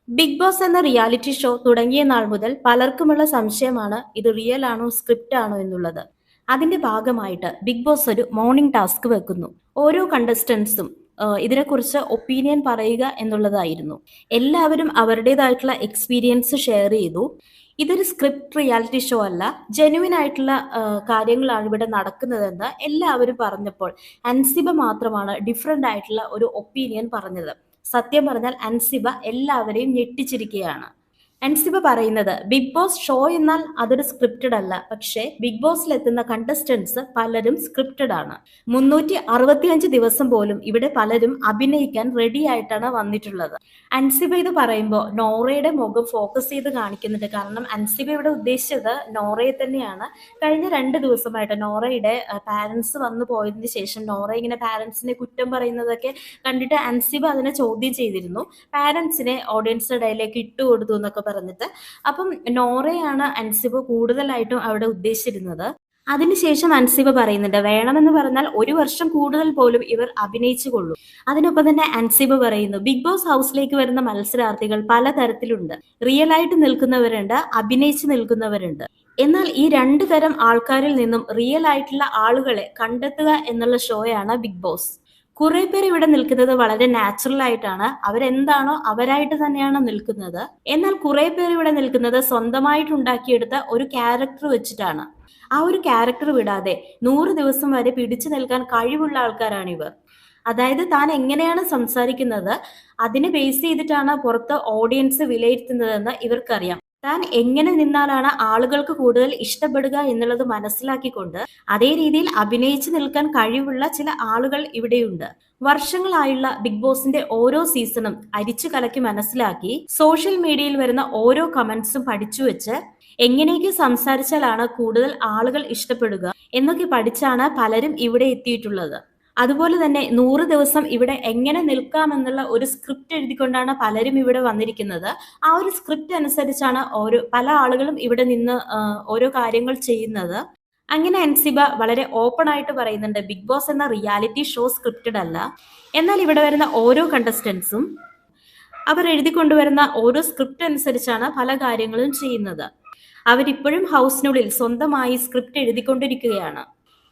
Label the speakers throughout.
Speaker 1: Big boss എന്ന reality show തുടങ്ങിയ നാൾ മുതൽ പലർക്കുമുള്ള സംശയമാണ് ഇത് റിയൽ ആണോ സ്ക്രിപ്റ്റ് ആണോ എന്നുള്ളത്. അതിന്റെ ഭാഗമായിട്ട് ബിഗ് ബോസ് ഒരു മോർണിംഗ് ടാസ്ക് വെക്കുന്നു. ഓരോ കണ്ടസ്റ്റൻസും ഇതിനെക്കുറിച്ച് ഒപ്പീനിയൻ പറയുക എന്നുള്ളതായിരുന്നു. എല്ലാവരും അവരുടേതായിട്ടുള്ള എക്സ്പീരിയൻസ് ഷെയർ ചെയ്തു. ഇതൊരു സ്ക്രിപ്റ്റ് റിയാലിറ്റി ഷോ അല്ല, ജെനുവിൻ ആയിട്ടുള്ള കാര്യങ്ങളാണ് ഇവിടെ നടക്കുന്നതെന്ന് എല്ലാവരും പറഞ്ഞപ്പോൾ അൻസിബ മാത്രമാണ് ഡിഫറെന്റ് ആയിട്ടുള്ള ഒരു ഒപ്പീനിയൻ പറഞ്ഞത്. സത്യം പറഞ്ഞാൽ അൻസിബ എല്ലാവരെയും ഞെട്ടിച്ചിരിക്കുകയാണ്. അൻസിബ പറയുന്നത് ബിഗ് ബോസ് ഷോ എന്നാൽ അതൊരു സ്ക്രിപ്റ്റഡ് അല്ല, പക്ഷേ ബിഗ് ബോസിൽ എത്തുന്ന കണ്ടസ്റ്റൻസ് പലരും സ്ക്രിപ്റ്റഡ് ആണ്. 365 ദിവസം പോലും ഇവിടെ പലരും അഭിനയിക്കാൻ റെഡി ആയിട്ടാണ് വന്നിട്ടുള്ളത്. അൻസിബ ഇത് പറയുമ്പോൾ നോറയുടെ മുഖം ഫോക്കസ് ചെയ്ത് കാണിക്കുന്നുണ്ട്. കാരണം അൻസിബ ഇവിടെ ഉദ്ദേശിച്ചത് നോറയെ തന്നെയാണ്. കഴിഞ്ഞ 2 ദിവസമായിട്ട് നോറയുടെ പാരന്റ്സ് വന്നു പോയതിനു ശേഷം നോറ ഇങ്ങനെ പാരന്റ്സിനെ കുറ്റം പറയുന്നതൊക്കെ കണ്ടിട്ട് അൻസിബ അതിനെ ചോദ്യം ചെയ്തിരുന്നു. പാരന്റ്സിനെ ഓഡിയൻസിന്റെ ഇടയിലേക്ക് ഇട്ടുകൊടുത്തു എന്നൊക്കെ പറഞ്ഞിട്ട്. അപ്പം നോറയാണ് അൻസിബ കൂടുതലായിട്ടും അവിടെ ഉദ്ദേശിച്ചിരുന്നത്. അതിനുശേഷം അൻസിബ പറയുന്നുണ്ട് വേണമെന്ന് പറഞ്ഞാൽ 1 വർഷം കൂടുതൽ പോലും ഇവർ അഭിനയിച്ചു കൊള്ളും. അതിനൊപ്പം തന്നെ അൻസിബ പറയുന്നു ബിഗ് ബോസ് ഹൗസിലേക്ക് വരുന്ന മത്സരാർത്ഥികൾ പലതരത്തിലുണ്ട്. റിയൽ ആയിട്ട് നിൽക്കുന്നവരുണ്ട്, അഭിനയിച്ച് നിൽക്കുന്നവരുണ്ട്. എന്നാൽ ഈ 2 തരം ആൾക്കാരിൽ നിന്നും റിയൽ ആയിട്ടുള്ള ആളുകളെ കണ്ടെത്തുക എന്നുള്ള ഷോയാണ് ബിഗ് ബോസ്. കുറെ പേർ ഇവിടെ നിൽക്കുന്നത് വളരെ നാച്ചുറൽ ആയിട്ടാണ്. അവരെന്താണോ അവരായിട്ട് തന്നെയാണ് നിൽക്കുന്നത്. എന്നാൽ കുറെ പേർ ഇവിടെ നിൽക്കുന്നത് സ്വന്തമായിട്ട് ഉണ്ടാക്കിയെടുത്ത ഒരു ക്യാരക്ടർ വെച്ചിട്ടാണ്. ആ ഒരു ക്യാരക്ടർ വിടാതെ 100 ദിവസം വരെ പിടിച്ചു നിൽക്കാൻ കഴിവുള്ള ആൾക്കാരാണ് ഇവർ. അതായത് താൻ എങ്ങനെയാണ് സംസാരിക്കുന്നത് അതിനെ ബേസ് ചെയ്തിട്ടാണ് പുറത്ത് ഓഡിയൻസ് വിലയിരുത്തുന്നതെന്ന് ഇവർക്കറിയാം. താൻ എങ്ങനെ നിന്നാലാണ് ആളുകൾക്ക് കൂടുതൽ ഇഷ്ടപ്പെടുക എന്നുള്ളത് മനസ്സിലാക്കിക്കൊണ്ട് അതേ രീതിയിൽ അഭിനയിച്ചു നിൽക്കാൻ കഴിവുള്ള ചില ആളുകൾ ഇവിടെയുണ്ട്. വർഷങ്ങളായുള്ള ബിഗ് ബോസിന്റെ ഓരോ സീസണും അരിച്ചു കലക്കി മനസ്സിലാക്കി സോഷ്യൽ മീഡിയയിൽ വരുന്ന ഓരോ കമന്റ്സും പഠിച്ചു വെച്ച് എങ്ങനെയൊക്കെ സംസാരിച്ചാലാണ് കൂടുതൽ ആളുകൾ ഇഷ്ടപ്പെടുക എന്നൊക്കെ പഠിച്ചാണ് പലരും ഇവിടെ എത്തിയിട്ടുള്ളത്. അതുപോലെ തന്നെ 100 ദിവസം ഇവിടെ എങ്ങനെ നിൽക്കാമെന്നുള്ള ഒരു സ്ക്രിപ്റ്റ് എഴുതിക്കൊണ്ടാണ് പലരും ഇവിടെ വന്നിരിക്കുന്നത്. ആ ഒരു സ്ക്രിപ്റ്റ് അനുസരിച്ചാണ് പല ആളുകളും ഇവിടെ നിന്ന് ഓരോ കാര്യങ്ങൾ ചെയ്യുന്നത്. അങ്ങനെ അൻസിബ വളരെ ഓപ്പൺ ആയിട്ട് പറയുന്നുണ്ട് ബിഗ് ബോസ് എന്ന റിയാലിറ്റി ഷോ സ്ക്രിപ്റ്റഡ് അല്ല. എന്നാൽ ഇവിടെ വരുന്ന ഓരോ കണ്ടസ്റ്റൻസും അവർ എഴുതിക്കൊണ്ടുവരുന്ന ഓരോ സ്ക്രിപ്റ്റ് അനുസരിച്ചാണ് പല കാര്യങ്ങളും ചെയ്യുന്നത്. അവരിപ്പോഴും ഹൗസിനുള്ളിൽ സ്വന്തമായി സ്ക്രിപ്റ്റ് എഴുതിക്കൊണ്ടിരിക്കുകയാണ്.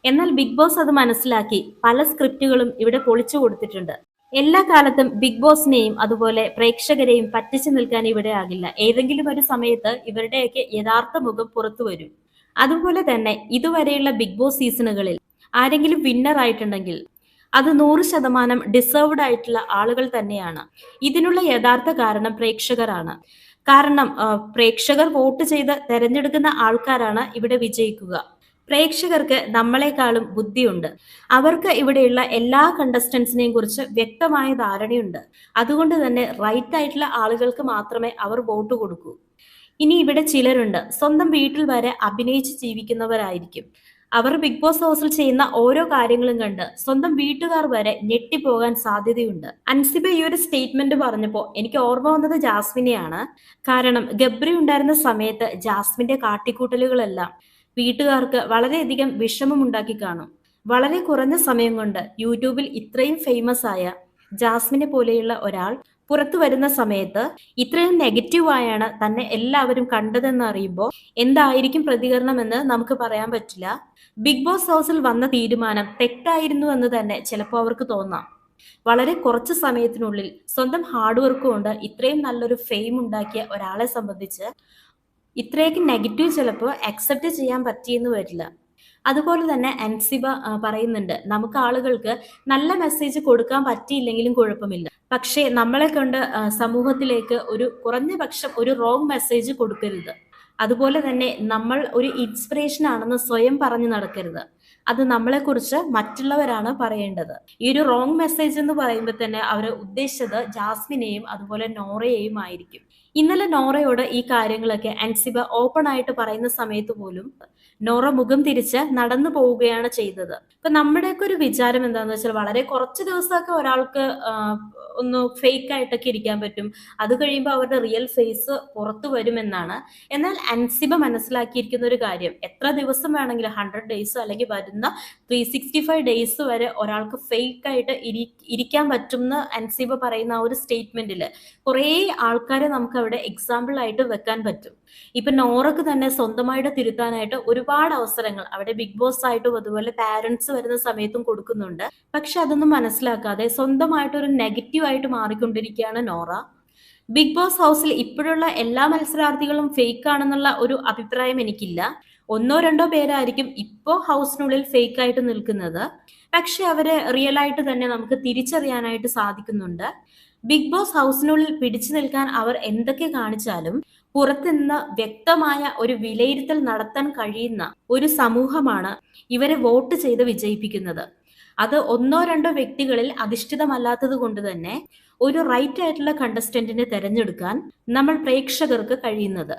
Speaker 1: എന്നാൽ ബിഗ് ബോസ് അത് മനസ്സിലാക്കി പല സ്ക്രിപ്റ്റുകളും ഇവിടെ പൊളിച്ചു കൊടുത്തിട്ടുണ്ട്. എല്ലാ കാലത്തും ബിഗ് ബോസിനെയും അതുപോലെ പ്രേക്ഷകരെയും പറ്റിച്ചു നിൽക്കാൻ ഇവിടെ ആകില്ല. ഏതെങ്കിലും ഒരു സമയത്ത് ഇവരുടെയൊക്കെ യഥാർത്ഥ മുഖം പുറത്തു വരും. അതുപോലെ തന്നെ ഇതുവരെയുള്ള ബിഗ് ബോസ് സീസണുകളിൽ ആരെങ്കിലും വിന്നർ ആയിട്ടുണ്ടെങ്കിൽ അത് 100% ഡിസേർവ്ഡ് ആയിട്ടുള്ള ആളുകൾ തന്നെയാണ്. ഇതിനുള്ള യഥാർത്ഥ കാരണം പ്രേക്ഷകരാണ്. കാരണം പ്രേക്ഷകർ വോട്ട് ചെയ്ത് തെരഞ്ഞെടുക്കുന്ന ആൾക്കാരാണ് ഇവിടെ വിജയിക്കുക. പ്രേക്ഷകർക്ക് നമ്മളെക്കാളും ബുദ്ധിയുണ്ട്. അവർക്ക് ഇവിടെയുള്ള എല്ലാ കണ്ടസ്റ്റൻസിനെയും കുറിച്ച് വ്യക്തമായ ധാരണയുണ്ട്. അതുകൊണ്ട് തന്നെ റൈറ്റ് ആയിട്ടുള്ള ആളുകൾക്ക് മാത്രമേ അവർ വോട്ട് കൊടുക്കൂ. ഇനി ഇവിടെ ചിലരുണ്ട് സ്വന്തം വീട്ടിൽ വരെ അഭിനയിച്ച് ജീവിക്കുന്നവരായിരിക്കും. അവർ ബിഗ് ബോസ് ഹൗസിൽ ചെയ്യുന്ന ഓരോ കാര്യങ്ങളും കണ്ട് സ്വന്തം വീട്ടുകാർ വരെ ഞെട്ടിപ്പോകാൻ സാധ്യതയുണ്ട്. അൻസിബ ഈ ഒരു സ്റ്റേറ്റ്മെന്റ് പറഞ്ഞപ്പോൾ എനിക്ക് ഓർമ്മ വന്നത് ജാസ്മിനെയാണ്. കാരണം ഗബ്രി ഉണ്ടായിരുന്ന സമയത്ത് ജാസ്മിന്റെ കാട്ടിക്കൂട്ടലുകളെല്ലാം വീട്ടുകാർക്ക് വളരെയധികം വിഷമമുണ്ടാക്കി കാണും. വളരെ കുറഞ്ഞ സമയം കൊണ്ട് യൂട്യൂബിൽ ഇത്രയും ഫേമസ് ആയ ജാസ്മിനെ പോലെയുള്ള ഒരാൾ പുറത്തു വരുന്ന സമയത്ത് ഇത്രയും നെഗറ്റീവായാണ് തന്നെ എല്ലാവരും കണ്ടതെന്ന് അറിയുമ്പോൾ എന്തായിരിക്കും പ്രതികരണം എന്ന് നമുക്ക് പറയാൻ പറ്റില്ല. ബിഗ് ബോസ് ഹൗസിൽ വന്ന തീരുമാനം തെറ്റായിരുന്നു എന്ന് തന്നെ ചിലപ്പോൾ അവർക്ക് തോന്നാം. വളരെ കുറച്ച് സമയത്തിനുള്ളിൽ സ്വന്തം ഹാർഡ് വർക്ക് കൊണ്ട് ഇത്രയും നല്ലൊരു ഫെയിം ഉണ്ടാക്കിയ ഒരാളെ സംബന്ധിച്ച് ഇത്രയൊക്കെ നെഗറ്റീവ് ചിലപ്പോൾ അക്സെപ്റ്റ് ചെയ്യാൻ പറ്റിയെന്ന് വരില്ല. അതുപോലെ തന്നെ അൻസിബ പറയുന്നുണ്ട് നമുക്ക് ആളുകൾക്ക് നല്ല മെസ്സേജ് കൊടുക്കാൻ പറ്റിയില്ലെങ്കിലും കുഴപ്പമില്ല, പക്ഷേ നമ്മളെ കൊണ്ട് സമൂഹത്തിലേക്ക് ഒരു കുറഞ്ഞ പക്ഷം ഒരു റോങ് മെസ്സേജ് കൊടുക്കരുത്. അതുപോലെ തന്നെ നമ്മൾ ഒരു ഇൻസ്പിറേഷൻ ആണെന്ന് സ്വയം പറഞ്ഞു നടക്കരുത്. അത് നമ്മളെക്കുറിച്ച് മറ്റുള്ളവരാണ് പറയേണ്ടത്. ഈ ഒരു റോങ് മെസ്സേജ് എന്ന് പറയുമ്പോൾ തന്നെ അവർ ഉദ്ദേശിച്ചത് ജാസ്മിനെയും അതുപോലെ നോറയെയും ആയിരിക്കും. ഇന്നലെ നോറയോട് ഈ കാര്യങ്ങളൊക്കെ അൻസിബ ഓപ്പൺ ആയിട്ട് പറയുന്ന സമയത്ത് പോലും നോറ മുഖം തിരിച്ച് നടന്നു പോവുകയാണ് ചെയ്തത്. ഇപ്പൊ നമ്മുടെയൊക്കെ ഒരു വിചാരം എന്താന്ന് വെച്ചാൽ വളരെ കുറച്ച് ദിവസമൊക്കെ ഒരാൾക്ക് ഒന്ന് ഫേക്ക് ആയിട്ടൊക്കെ ഇരിക്കാൻ പറ്റും, അത് കഴിയുമ്പോൾ അവരുടെ റിയൽ ഫേസ് പുറത്തു വരുമെന്നാണ്. എന്നാൽ അൻസിബ മനസ്സിലാക്കിയിരിക്കുന്ന ഒരു കാര്യം എത്ര ദിവസം വേണമെങ്കിലും 100 days അല്ലെങ്കിൽ വരുന്ന 365 ഡേയ്സ് വരെ ഒരാൾക്ക് ഫേക്ക് ആയിട്ട് ഇരിക്കാൻ പറ്റും എന്ന് അൻസീബ പറയുന്ന ആ ഒരു സ്റ്റേറ്റ്മെന്റിൽ കുറേ ആൾക്കാരെ നമുക്ക് അവിടെ എക്സാമ്പിൾ ആയിട്ട് വെക്കാൻ പറ്റും. ഇപ്പൊ നോറക്ക് തന്നെ സ്വന്തമായിട്ട് തിരുത്താനായിട്ട് ഒരുപാട് അവസരങ്ങൾ അവിടെ ബിഗ് ബോസ് ആയിട്ടും അതുപോലെ പാരന്റ്സ് വരുന്ന സമയത്തും കൊടുക്കുന്നുണ്ട്. പക്ഷെ അതൊന്നും മനസ്സിലാക്കാതെ സ്വന്തമായിട്ട് ഒരു നെഗറ്റീവ് ആയിട്ട് മാറിക്കൊണ്ടിരിക്കുകയാണ് നോറ. ബിഗ് ബോസ് ഹൗസിൽ ഇപ്പോഴുള്ള എല്ലാ മത്സരാർത്ഥികളും ഫേക്ക് ആണെന്നുള്ള ഒരു അഭിപ്രായം എനിക്കില്ല. ഒന്നോ രണ്ടോ പേരായിരിക്കും ഇപ്പോ ഹൗസിനുള്ളിൽ ഫേക്ക് ആയിട്ട് നിൽക്കുന്നത്. പക്ഷെ അവരെ റിയൽ ആയിട്ട് തന്നെ നമുക്ക് തിരിച്ചറിയാനായിട്ട് സാധിക്കുന്നുണ്ട്. ബിഗ് ബോസ് ഹൗസിനുള്ളിൽ പിടിച്ചു നിൽക്കാൻ അവർ എന്തൊക്കെ കാണിച്ചാലും പുറത്തുനിന്ന് വ്യക്തമായ ഒരു വിലയിരുത്തൽ നടത്താൻ കഴിയുന്ന ഒരു സമൂഹമാണ് ഇവരെ വോട്ട് ചെയ്ത് വിജയിപ്പിക്കുന്നത്. അത് ഒന്നോ രണ്ടോ വ്യക്തികളിൽ അധിഷ്ഠിതമല്ലാത്തത് കൊണ്ട് തന്നെ ഒരു റൈറ്റ് ആയിട്ടുള്ള കണ്ടസ്റ്റന്റിനെ തെരഞ്ഞെടുക്കാൻ നമ്മൾ പ്രേക്ഷകർക്ക് കഴിയുന്നത്.